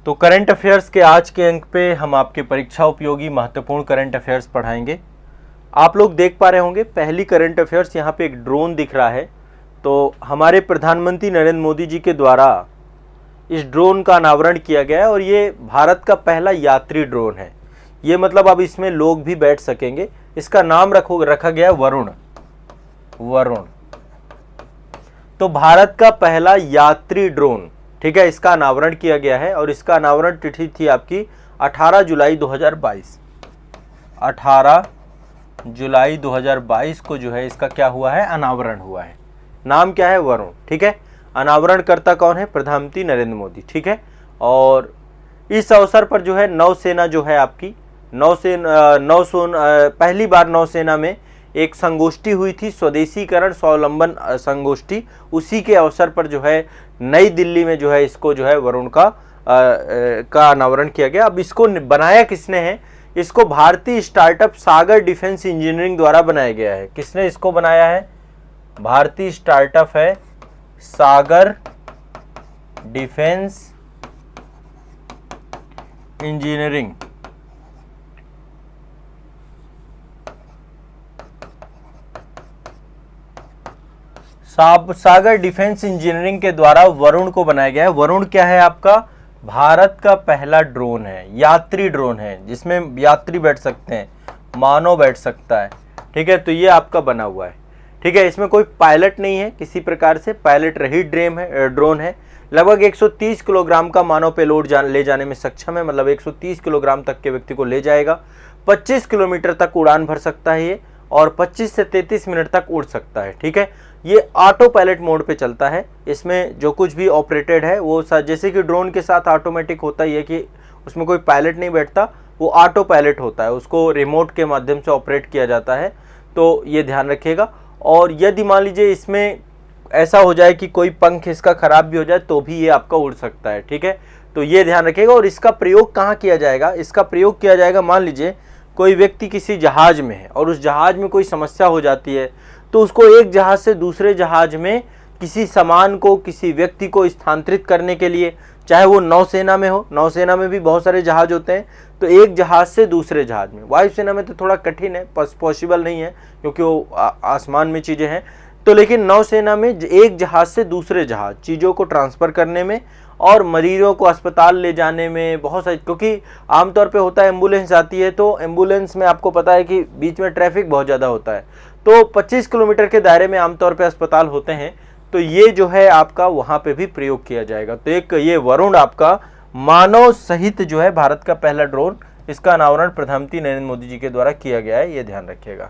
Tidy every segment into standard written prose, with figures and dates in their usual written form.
तो current affairs के आज के अंक पे हम आपके परीक्षा उपयोगी महत्वपूर्ण करंट अफेयर्स पढ़ाएंगे। आप लोग देख पा रहे होंगे पहली करंट अफेयर्स यहाँ पे एक ड्रोन दिख रहा है। तो हमारे प्रधानमंत्री नरेंद्र मोदी जी के द्वारा इस ड्रोन का अनावरण किया गया है और ये भारत का पहला यात्री ड्रोन है। ये मतलब अब इसमें लोग भी बैठ सकेंगे। इसका नाम रखा गया है वरुण। तो भारत का पहला यात्री ड्रोन, ठीक है, इसका अनावरण किया गया है और इसका अनावरण तिथि थी आपकी 18 जुलाई 2022। 18 जुलाई 2022 को जो है इसका क्या हुआ है, अनावरण हुआ है। नाम क्या है, वरुण, ठीक है। अनावरणकर्ता कौन है, प्रधानमंत्री नरेंद्र मोदी, ठीक है। और इस अवसर पर जो है नौसेना जो है आपकी पहली बार नौसेना में एक संगोष्ठी हुई थी, स्वदेशीकरण स्वावलंबन संगोष्ठी। उसी के अवसर पर जो है नई दिल्ली में जो है इसको जो है वरुण का अनावरण किया गया। अब इसको बनाया किसने है, इसको भारतीय स्टार्टअप सागर डिफेंस इंजीनियरिंग द्वारा बनाया गया है। किसने इसको बनाया है, भारतीय स्टार्टअप है सागर डिफेंस इंजीनियरिंग। सागर डिफेंस इंजीनियरिंग के द्वारा वरुण को बनाया गया है। वरुण क्या है आपका, भारत का पहला ड्रोन है, यात्री ड्रोन है, जिसमें यात्री बैठ सकते हैं, मानव बैठ सकता है, ठीक है। तो ये आपका बना हुआ है, ठीक है। इसमें कोई पायलट नहीं है किसी प्रकार से, पायलट रहित ड्रोन है। लगभग 130 किलोग्राम का मानव पेलोड ले जाने में सक्षम है, मतलब 130 किलोग्राम तक के व्यक्ति को ले जाएगा। 25 किलोमीटर तक उड़ान भर सकता है ये, और 25 से 33 मिनट तक उड़ सकता है, ठीक है। ये ऑटो पायलट मोड पे चलता है। इसमें जो कुछ भी ऑपरेटेड है वो जैसे कि ड्रोन के साथ ऑटोमेटिक होता ही है कि उसमें कोई पायलट नहीं बैठता, वो ऑटो पायलट होता है, उसको रिमोट के माध्यम से ऑपरेट किया जाता है। तो ये ध्यान रखिएगा। और यदि मान लीजिए इसमें ऐसा हो जाए कि कोई पंख इसका खराब भी हो जाए तो भी ये आपका उड़ सकता है, ठीक है। तो ये ध्यान रखिएगा। और इसका प्रयोग कहाँ किया जाएगा, इसका प्रयोग किया जाएगा, मान लीजिए कोई व्यक्ति किसी जहाज में है और उस जहाज में कोई समस्या हो जाती है, तो उसको एक जहाज से दूसरे जहाज में किसी सामान को, किसी व्यक्ति को स्थानांतरित करने के लिए, चाहे वो नौसेना में हो, नौसेना में भी बहुत सारे जहाज होते हैं, तो एक जहाज से दूसरे जहाज में, वायुसेना में तो थोड़ा कठिन है, पॉसिबल नहीं है क्योंकि वो आसमान में चीज़ें हैं। तो लेकिन नौसेना में एक जहाज से दूसरे जहाज चीज़ों को ट्रांसफ़र करने में और मरीजों को अस्पताल ले जाने में बहुत सारी, क्योंकि आमतौर पे होता है एम्बुलेंस आती है तो एम्बुलेंस में आपको पता है कि बीच में ट्रैफिक बहुत ज़्यादा होता है, तो 25 किलोमीटर के दायरे में आमतौर पे अस्पताल होते हैं। तो ये जो है आपका वहाँ पे भी प्रयोग किया जाएगा। तो एक ये वरुण आपका मानव सहित जो है भारत का पहला ड्रोन, इसका अनावरण प्रधानमंत्री नरेंद्र मोदी जी के द्वारा किया गया है, ये ध्यान रखिएगा।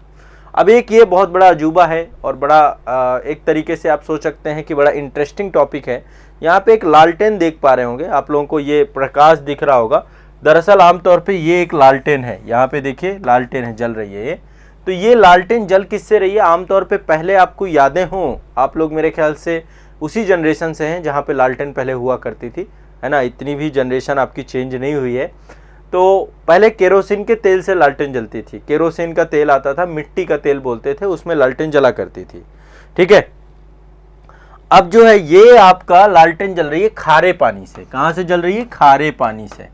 अब एक ये बहुत बड़ा अजूबा है और बड़ा एक तरीके से आप सोच सकते हैं कि बड़ा इंटरेस्टिंग टॉपिक है। यहाँ पे एक लालटेन देख पा रहे होंगे आप लोगों को, ये प्रकाश दिख रहा होगा। दरअसल आमतौर पे ये एक लालटेन है, यहाँ पे देखिए लालटेन है, जल रही है ये। तो ये लालटेन जल किससे रही है, आमतौर पे पहले आपको यादें हों, आप लोग मेरे ख्याल से उसी जनरेशन से हैं जहाँ पे लालटेन पहले हुआ करती थी, है ना। इतनी भी जनरेशन आपकी चेंज नहीं हुई है। तो पहले केरोसिन के तेल से लालटेन जलती थी, केरोसिन का तेल आता था, मिट्टी का तेल बोलते थे, उसमें लालटेन जला करती थी, ठीक है। अब जो है ये आपका लालटेन जल रही है खारे पानी से। कहां से जल रही है, खारे पानी से,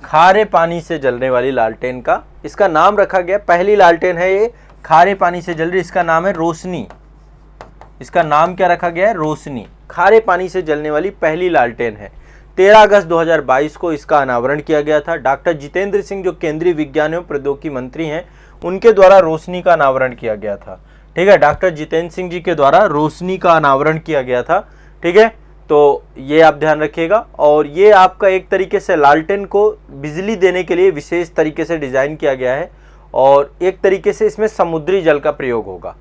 खारे पानी से जलने वाली लालटेन का इसका नाम रखा गया, पहली लालटेन है ये खारे पानी से जल रही, इसका नाम है रोशनी। इसका नाम क्या रखा गया है, रोशनी। खारे पानी से जलने वाली पहली लालटेन है। 13 अगस्त 2022 को इसका अनावरण किया गया था। डॉक्टर जितेंद्र सिंह जो केंद्रीय विज्ञान एवं प्रौद्योगिकी मंत्री हैं, उनके द्वारा रोशनी का अनावरण किया गया था, ठीक है। डॉक्टर जितेंद्र सिंह जी के द्वारा रोशनी का अनावरण किया गया था, ठीक है। तो ये आप ध्यान रखिएगा। और ये आपका एक तरीके से लालटेन को बिजली देने के लिए विशेष तरीके से डिज़ाइन किया गया है। और एक तरीके से इसमें समुद्री जल का प्रयोग होगा।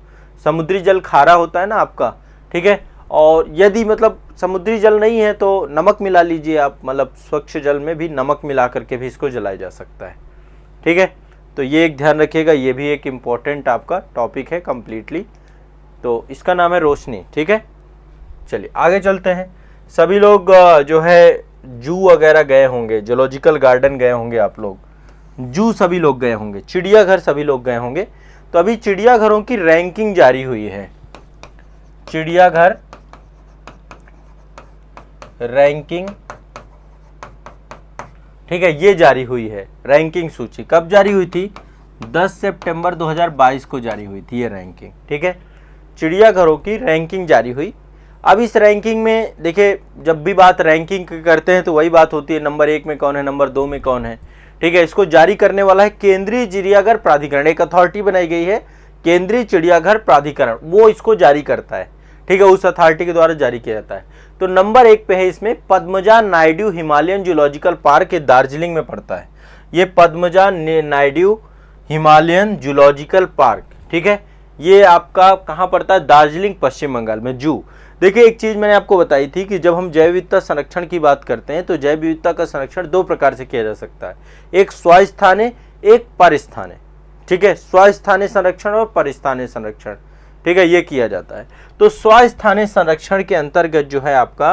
समुद्री जल खारा होता है ना आपका, ठीक है। और यदि मतलब समुद्री जल नहीं है तो नमक मिला लीजिए आप, मतलब स्वच्छ जल में भी नमक मिला करके भी इसको जलाया जा सकता है, ठीक है। तो ये एक ध्यान रखिएगा, ये भी एक इम्पॉर्टेंट आपका टॉपिक है कम्प्लीटली। तो इसका नाम है रोशनी, ठीक है। चलिए आगे चलते हैं। सभी लोग जो है जू वगैरह गए होंगे, जूलॉजिकल गार्डन गए होंगे आप लोग, जू सभी लोग गए होंगे, चिड़ियाघर सभी लोग गए होंगे। तो अभी चिड़ियाघरों की रैंकिंग जारी हुई है। चिड़ियाघर रैंकिंग, ठीक है, ये जारी हुई है रैंकिंग सूची। कब जारी हुई थी? 10 सितंबर 2022 को जारी हुई थी ये रैंकिंग, ठीक है, चिड़ियाघरों की रैंकिंग जारी हुई। अब इस रैंकिंग में देखिए, जब भी बात रैंकिंग करते हैं तो वही बात होती है, नंबर 1 में कौन है, नंबर 2 में कौन है, ठीक है। इसको जारी करने वाला है केंद्रीय चिड़ियाघर प्राधिकरण, एक अथॉरिटी बनाई गई है केंद्रीय चिड़ियाघर प्राधिकरण, वो इसको जारी करता है, ठीक है, उस अथॉरिटी के द्वारा जारी किया जाता है। तो नंबर 1 पे है इसमें Padmaja Naidu Himalayan zoological park, ये दार्जिलिंग में पड़ता है। ये Padmaja Naidu Himalayan zoological park, ठीक है, ये आपका कहाँ पड़ता है? दार्जिलिंग, पश्चिम बंगाल में। जू, देखिए एक चीज मैंने आपको बताई थी कि जब हम जैव विविधता संरक्षण की बात करते हैं तो जैव विविधता का संरक्षण 2 प्रकार से किया जा सकता है, एक स्वस्थानीय, एक परिस्थानीय, ठीक है, स्वस्थानीय संरक्षण और परिस्थानीय संरक्षण, ठीक है, ये किया जाता है। तो स्वस्थानीय संरक्षण के अंतर्गत जो है आपका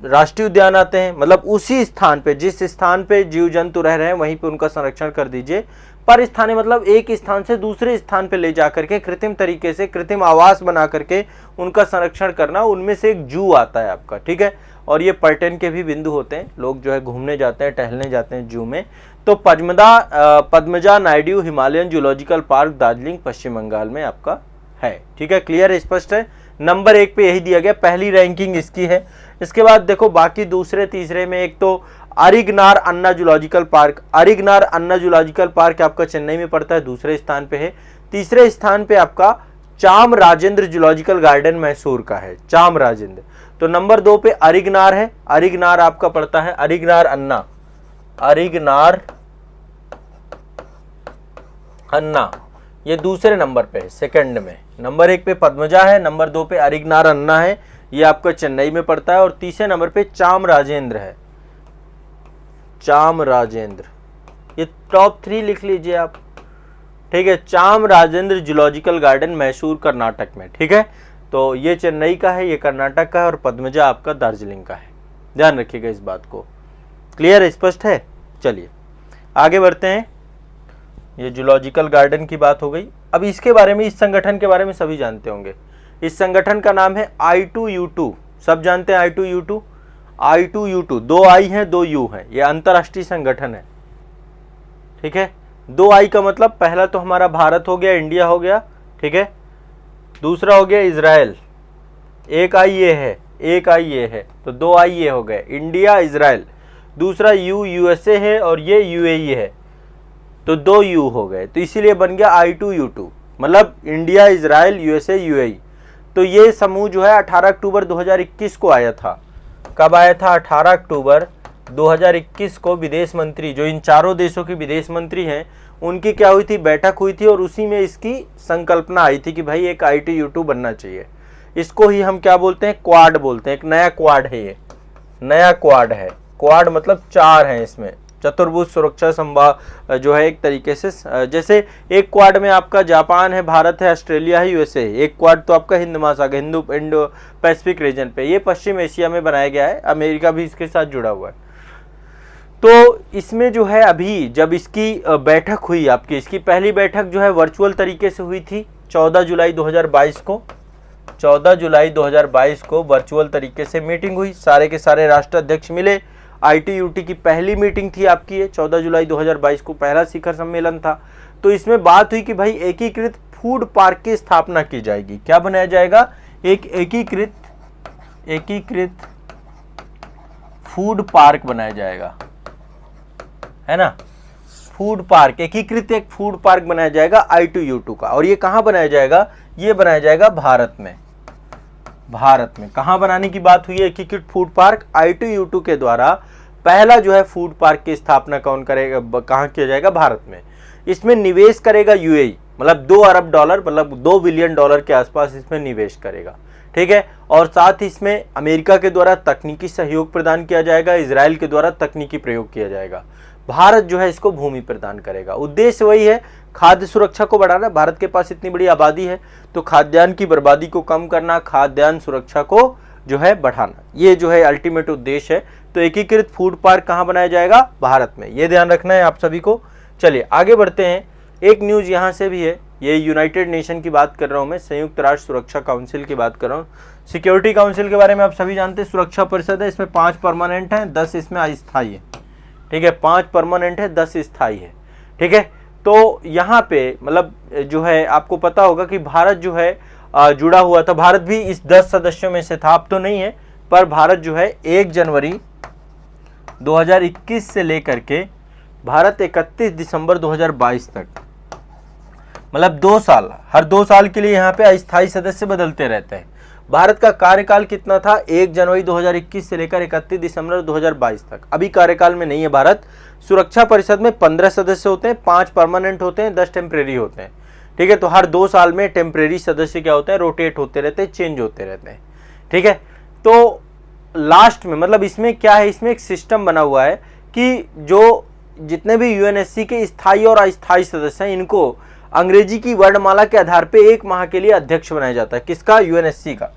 राष्ट्रीय उद्यान आते हैं, मतलब उसी स्थान पे, जिस स्थान पे जीव जंतु रह रहे हैं वहीं पे उनका संरक्षण कर दीजिए। परिस्थानीय मतलब एक स्थान से दूसरे स्थान पे ले जाकर के कृत्रिम तरीके से, कृत्रिम आवास बना करके उनका संरक्षण करना, उनमें से एक जू आता है आपका, ठीक है। और ये पर्यटन के भी बिंदु होते हैं, लोग जो है घूमने जाते हैं, टहलने जाते हैं जू में। तो Padmaja Naidu Himalayan zoological park Darjeeling, पश्चिम बंगाल में आपका है, ठीक है, क्लियर है, स्पष्ट है। नंबर 1 पे यही दिया गया, पहली रैंकिंग इसकी है। इसके बाद देखो बाकी दूसरे तीसरे में, एक तो अरिगनार अन्ना जूलॉजिकल पार्क, अरिगनार अन्ना जूलॉजिकल पार्क आपका चेन्नई में पड़ता है, दूसरे स्थान पे है। तीसरे स्थान पे आपका चाम राजेंद्र जूलॉजिकल गार्डन मैसूर का है, चाम राजेंद्र। तो नंबर 2 पे अरिगनार है, अरिगनार आपका पड़ता है, अरिगनार अन्ना, अरिगनार अन्ना, ये दूसरे नंबर पे है, सेकंड में। नंबर 1 पे पद्मजा है, नंबर 2 पे अरिगनार अन्ना है, ये आपका चेन्नई में पड़ता है। और तीसरे नंबर पे चाम राजेंद्र है, चाम राजेंद्र, ये टॉप 3 लिख लीजिए आप, ठीक है, चाम राजेंद्र जूलॉजिकल गार्डन मैसूर कर्नाटक में, ठीक है। तो ये चेन्नई का है, ये कर्नाटक का है, और पद्मजा आपका दार्जिलिंग का है, ध्यान रखिएगा इस बात को, क्लियर, स्पष्ट है। चलिए आगे बढ़ते हैं, ये जूलॉजिकल गार्डन की बात हो गई। अब इसके बारे में, इस संगठन के बारे में सभी जानते होंगे। इस संगठन का नाम है I2U2, सब जानते हैं I2U2, I2U2, 2 I हैं 2 U हैं, ये अंतरराष्ट्रीय संगठन है, ठीक है। 2 I का मतलब पहला तो हमारा भारत हो गया, इंडिया हो गया, ठीक है, दूसरा हो गया इजराइल, एक I ये है, एक I ये है, तो 2 I ये हो गए, इंडिया इजराइल। दूसरा U USA है और ये UAE है, तो 2 U हो गए, तो इसीलिए बन गया I2U2, मतलब इंडिया इजराइल USA UAE। तो ये समूह जो है 18 अक्टूबर 2021 को आया था। कब आया था? 18 अक्टूबर 2021 को विदेश मंत्री, जो इन चारों देशों के विदेश मंत्री हैं, उनकी क्या हुई थी? बैठक हुई थी, और उसी में इसकी संकल्पना आई थी कि भाई एक I2U2 बनना चाहिए। इसको ही हम क्या बोलते हैं? क्वाड बोलते हैं। एक नया क्वाड है, ये नया क्वाड है। क्वाड मतलब 4 हैं इसमें, चतुर्भुज सुरक्षा संभाग जो है, एक तरीके से जैसे एक क्वाड में आपका जापान है, भारत है, ऑस्ट्रेलिया है, यूएसए है। एक क्वाड तो आपका हिंद महासागर, इंडो पैसिफिक रीजन पे, ये पश्चिम एशिया में बनाया गया है, अमेरिका भी इसके साथ जुड़ा हुआ है। तो इसमें जो है अभी जब इसकी बैठक हुई आपकी, इसकी पहली बैठक जो है वर्चुअल तरीके से हुई थी 14 जुलाई 2022 को। 14 जुलाई 2022 को वर्चुअल तरीके से मीटिंग हुई, सारे के सारे राष्ट्र अध्यक्ष मिले। I2U2 की पहली मीटिंग थी आपकी, ये 14 जुलाई 2022 को पहला शिखर सम्मेलन था। तो इसमें बात हुई कि भाई एकीकृत फूड पार्क की स्थापना की जाएगी। क्या बनाया जाएगा? एक एकीकृत फूड पार्क बनाया जाएगा, है ना, फूड पार्क, एकीकृत एक फूड पार्क बनाया जाएगा I2U2 का। और ये कहाँ बनाया जाएगा? ये बनाया जाएगा भारत में। भारत में कहाँ बनाने की बात हुई है? एकीकृत फूड पार्क I2U2 के द्वारा पहला जो है फूड पार्क की स्थापना कौन करेगा, कहाँ किया जाएगा? भारत में। इसमें निवेश करेगा UAE, मतलब $2 अरब, मतलब $2 बिलियन के आसपास इसमें निवेश करेगा, ठीक है। और साथ ही इसमें अमेरिका के द्वारा तकनीकी सहयोग प्रदान किया जाएगा, इजराइल के द्वारा तकनीकी प्रयोग किया जाएगा, भारत जो है इसको भूमि प्रदान करेगा। उद्देश्य वही है, खाद्य सुरक्षा को बढ़ाना। भारत के पास इतनी बड़ी आबादी है, तो खाद्यान्न की बर्बादी को कम करना, खाद्यान्न सुरक्षा को जो है बढ़ाना, ये जो है अल्टीमेट उद्देश्य है। तो एकीकृत फूड पार्क कहाँ बनाया जाएगा? भारत में। ये ध्यान रखना है आप सभी को। चलिए आगे बढ़ते हैं। एक न्यूज़ यहाँ से भी है, ये यूनाइटेड नेशन की बात कर रहा हूँ मैं, संयुक्त राष्ट्र सुरक्षा काउंसिल की बात कर रहा हूँ। सिक्योरिटी काउंसिल के बारे में आप सभी जानते हैं, सुरक्षा परिषद है, इसमें 5 परमानेंट हैं, 10 इसमें अस्थायी है। ठीक है, 5 परमानेंट है, 10 स्थायी है। ठीक है, तो यहाँ पे मतलब जो है आपको पता होगा कि भारत जो है जुड़ा हुआ था, भारत भी इस 10 सदस्यों में से था, अब तो नहीं है, पर भारत जो है 1 जनवरी 2021 से लेकर के भारत 31 दिसंबर 2022 तक, मतलब 2 साल, हर 2 साल के लिए यहाँ पे अस्थायी सदस्य बदलते रहते हैं। भारत का कार्यकाल कितना था? 1 जनवरी 2021 से लेकर 31 दिसंबर 2022 तक। अभी कार्यकाल में नहीं है भारत। सुरक्षा परिषद में 15 सदस्य होते हैं, 5 परमानेंट होते हैं, 10 टेम्परेरी होते हैं। ठीक है, तो हर 2 साल में टेम्परेरी सदस्य क्या होते हैं? रोटेट होते रहते हैं, चेंज होते रहते हैं। ठीक है, तो लास्ट में मतलब इसमें क्या है, इसमें एक सिस्टम बना हुआ है कि जो जितने भी यूएनएससी के स्थायी और अस्थायी सदस्य हैं, इनको अंग्रेजी की वर्णमाला के आधार पे 1 माह के लिए अध्यक्ष बनाया जाता है। किसका? यूएनएससी का।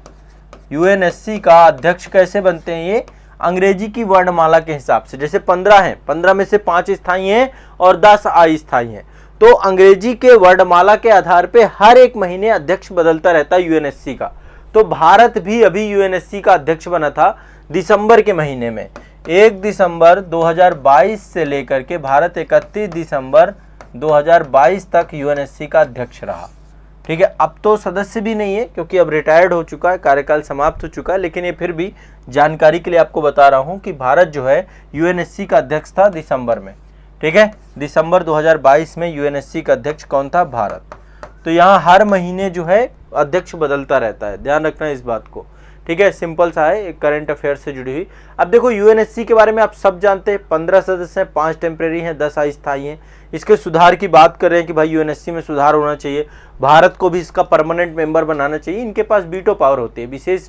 यूएनएससी का अध्यक्ष कैसे बनते हैं? ये अंग्रेजी की वर्णमाला के हिसाब से। जैसे 15 हैं, 15 में से 5 स्थायी हैं और 10 अस्थायी हैं, तो अंग्रेजी के वर्णमाला के आधार पे हर 1 महीने अध्यक्ष बदलता रहता है यूएनएससी का। तो भारत भी अभी यूएनएससी का अध्यक्ष बना था दिसंबर के महीने में। 1 दिसंबर 2022 से लेकर के भारत 31 दिसंबर 2022 तक यूएनएससी का अध्यक्ष रहा। ठीक है, अब तो सदस्य भी नहीं है क्योंकि अब रिटायर्ड हो चुका है, कार्यकाल समाप्त हो चुका है, लेकिन ये फिर भी जानकारी के लिए आपको बता रहा हूं कि भारत जो है यूएनएससी का अध्यक्ष था दिसंबर में। ठीक है, दिसंबर 2022 में यूएनएससी का अध्यक्ष कौन था? भारत। तो यहाँ हर महीने जो है अध्यक्ष बदलता रहता है, ध्यान रखना इस बात को। ठीक है, सिंपल सा है, करंट अफेयर से जुड़ी हुई। अब देखो यूएनएससी के बारे में आप सब जानते हैं, 15 सदस्य हैं, 5 टेम्परेरी हैं, 10 अस्थायी हैं। इसके सुधार की बात कर रहे हैं कि भाई यूएनएससी में सुधार होना चाहिए, भारत को भी इसका परमानेंट मेंबर बनाना चाहिए। इनके पास वीटो पावर होती है, विशेष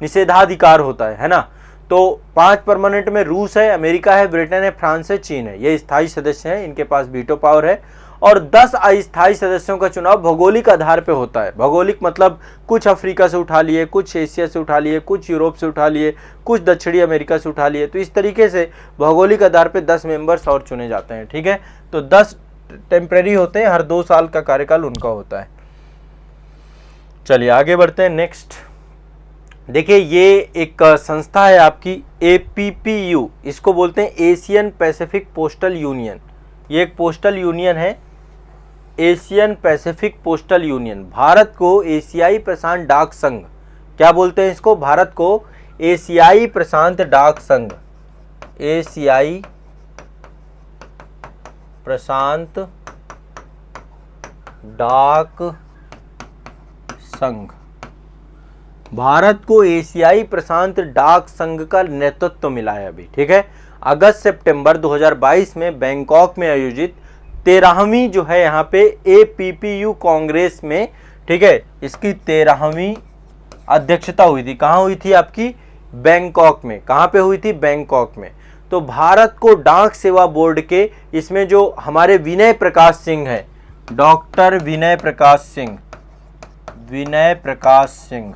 निषेधाधिकार होता है ना। तो 5 परमानेंट में रूस है, अमेरिका है, ब्रिटेन है, फ्रांस है, चीन है, ये स्थायी सदस्य हैं, इनके पास वीटो पावर है। और 10 अस्थायी सदस्यों का चुनाव भौगोलिक आधार पे होता है। भौगोलिक मतलब कुछ अफ्रीका से उठा लिए, कुछ एशिया से उठा लिए, कुछ यूरोप से उठा लिए, कुछ दक्षिणी अमेरिका से उठा लिए। तो इस तरीके से भौगोलिक आधार पे 10 मेंबर्स और चुने जाते हैं। ठीक है, तो 10 टेम्परेरी होते हैं, हर 2 साल का कार्यकाल उनका होता है। चलिए आगे बढ़ते हैं। नेक्स्ट देखिए, ये एक संस्था है आपकी APPU, इसको बोलते हैं एशियन पैसिफिक पोस्टल यूनियन। ये एक पोस्टल यूनियन है, Asian Pacific postal union. Bharat को एशियाई प्रशांत डाक संघ, क्या बोलते हैं इसको? भारत को एशियाई प्रशांत डाक संघ, एशियाई प्रशांत डाक संघ, भारत को एशियाई प्रशांत डाक संघ का नेतृत्व मिला है अभी। ठीक है, अगस्त सितंबर 2022 में बैंकॉक में आयोजित 13वीं जो है यहाँ पे APPU कांग्रेस में, ठीक है, इसकी 13वीं अध्यक्षता हुई थी। कहाँ हुई थी आपकी? बैंकॉक में। कहाँ पे हुई थी? बैंकॉक में। तो भारत को डाक सेवा बोर्ड के इसमें जो हमारे विनय प्रकाश सिंह है, डॉक्टर विनय प्रकाश सिंह, विनय प्रकाश सिंह,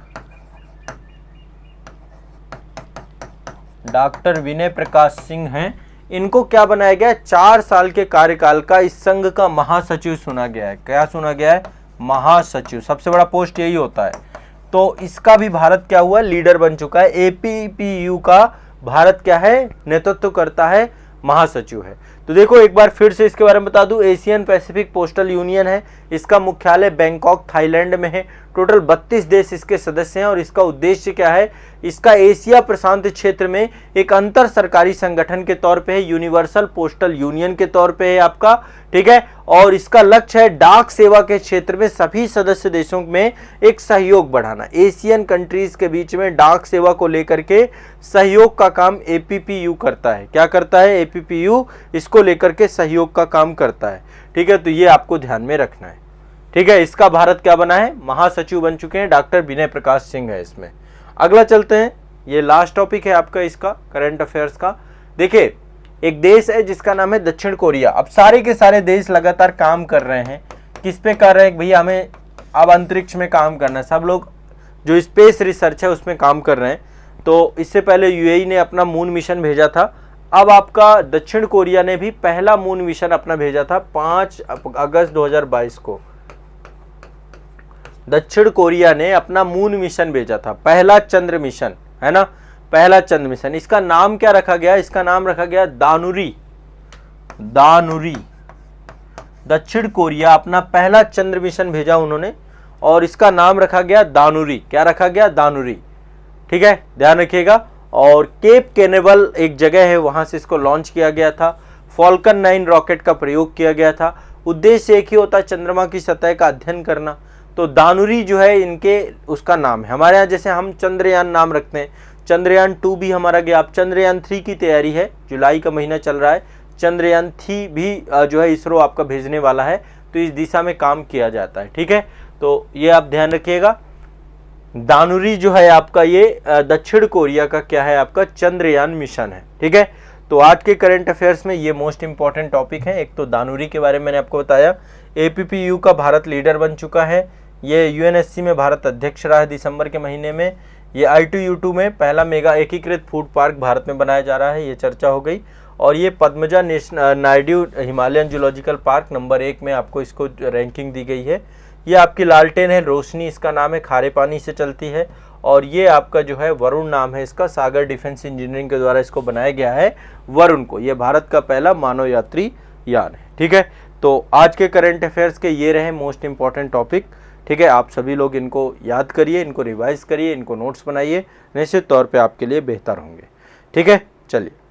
डॉक्टर विनय प्रकाश सिंह हैं, इनको क्या बनाया गया? 4 साल के कार्यकाल का इस संघ का महासचिव चुना गया है। क्या चुना गया है? महासचिव। सबसे बड़ा पोस्ट यही होता है। तो इसका भी भारत क्या हुआ? लीडर बन चुका है। APPU का भारत क्या है? नेतृत्व करता है, महासचिव है। तो देखो एक बार फिर से इसके बारे में बता दूं, एशियन पैसिफिक पोस्टल यूनियन है, इसका मुख्यालय बैंकॉक थाईलैंड में है। टोटल 32 देश इसके सदस्य हैं और इसका उद्देश्य क्या है? इसका एशिया प्रशांत क्षेत्र में एक अंतर सरकारी संगठन के तौर पे है, यूनिवर्सल पोस्टल यूनियन के तौर पे है आपका। ठीक है, और इसका लक्ष्य है डाक सेवा के क्षेत्र में सभी सदस्य देशों में एक सहयोग बढ़ाना। एशियन कंट्रीज के बीच में डाक सेवा को लेकर के सहयोग का काम APPU करता है। क्या करता है? APPU इसको लेकर के सहयोग का काम करता है। ठीक है, तो ये आपको ध्यान में रखना है। ठीक है, इसका भारत क्या बना है? महासचिव बन चुके हैं, डॉक्टर विनय प्रकाश सिंह है इसमें। अगला चलते हैं, ये लास्ट टॉपिक है आपका इसका करंट अफेयर्स का। देखिए एक देश है जिसका नाम है दक्षिण कोरिया। अब सारे के सारे देश लगातार काम कर रहे हैं, किस पे कर रहे हैं? भैया हमें अब अंतरिक्ष में काम करना है। सब लोग जो स्पेस रिसर्च है उसमें काम कर रहे हैं। तो इससे पहले UAE ने अपना मून मिशन भेजा था, अब आपका दक्षिण कोरिया ने भी पहला मून मिशन अपना भेजा था 5 अगस्त 2022 को। दक्षिण कोरिया ने अपना मून मिशन भेजा था, पहला चंद्र मिशन, है ना, पहला चंद्र मिशन। इसका नाम क्या रखा गया? इसका नाम रखा गया दानुरी। दानुरी, दक्षिण कोरिया अपना पहला चंद्र मिशन भेजा उन्होंने और इसका नाम रखा गया दानुरी। क्या रखा गया? दानुरी। ठीक है, ध्यान रखिएगा। और केप कैनेवल एक जगह है, वहां से इसको लॉन्च किया गया था। फॉल्कन 9 रॉकेट का प्रयोग किया गया था। उद्देश्य एक ही होता है, चंद्रमा की सतह का अध्ययन करना। तो दानुरी जो है इनके उसका नाम है। हमारे यहाँ जैसे हम चंद्रयान नाम रखते हैं, चंद्रयान 2 भी हमारा गया। अब चंद्रयान 3 की तैयारी है, जुलाई का महीना चल रहा है, चंद्रयान 3 भी जो है इसरो आपका भेजने वाला है, तो इस दिशा में काम किया जाता है। ठीक है, तो ये आप ध्यान रखिएगा। दानुरी जो है आपका ये दक्षिण कोरिया का क्या है? आपका चंद्रयान मिशन है। ठीक है, तो आज के करंट अफेयर्स में ये मोस्ट इंपॉर्टेंट टॉपिक है। एक तो दानुरी के बारे में मैंने आपको बताया। APPU का भारत लीडर बन चुका है। ये UNSC में भारत अध्यक्ष रहा है दिसंबर के महीने में। ये I2U2 में पहला मेगा एकीकृत फूड पार्क भारत में बनाया जा रहा है, ये चर्चा हो गई। और ये Padmaja Naidu Himalayan zoological park number 1 में आपको इसको रैंकिंग दी गई है। ये आपकी लालटेन है, रोशनी इसका नाम है, खारे पानी से चलती है। और ये आपका जो है वरुण नाम है इसका, सागर डिफेंस इंजीनियरिंग के द्वारा इसको बनाया गया है वरुण को। ये भारत का पहला मानव यात्री यान है। ठीक है, तो आज के करंट अफेयर्स के ये रहे मोस्ट इंपॉर्टेंट टॉपिक। ठीक है, आप सभी लोग इनको याद करिए, इनको रिवाइज करिए, इनको नोट्स बनाइए, निश्चित तौर पे आपके लिए बेहतर होंगे। ठीक है, चलिए।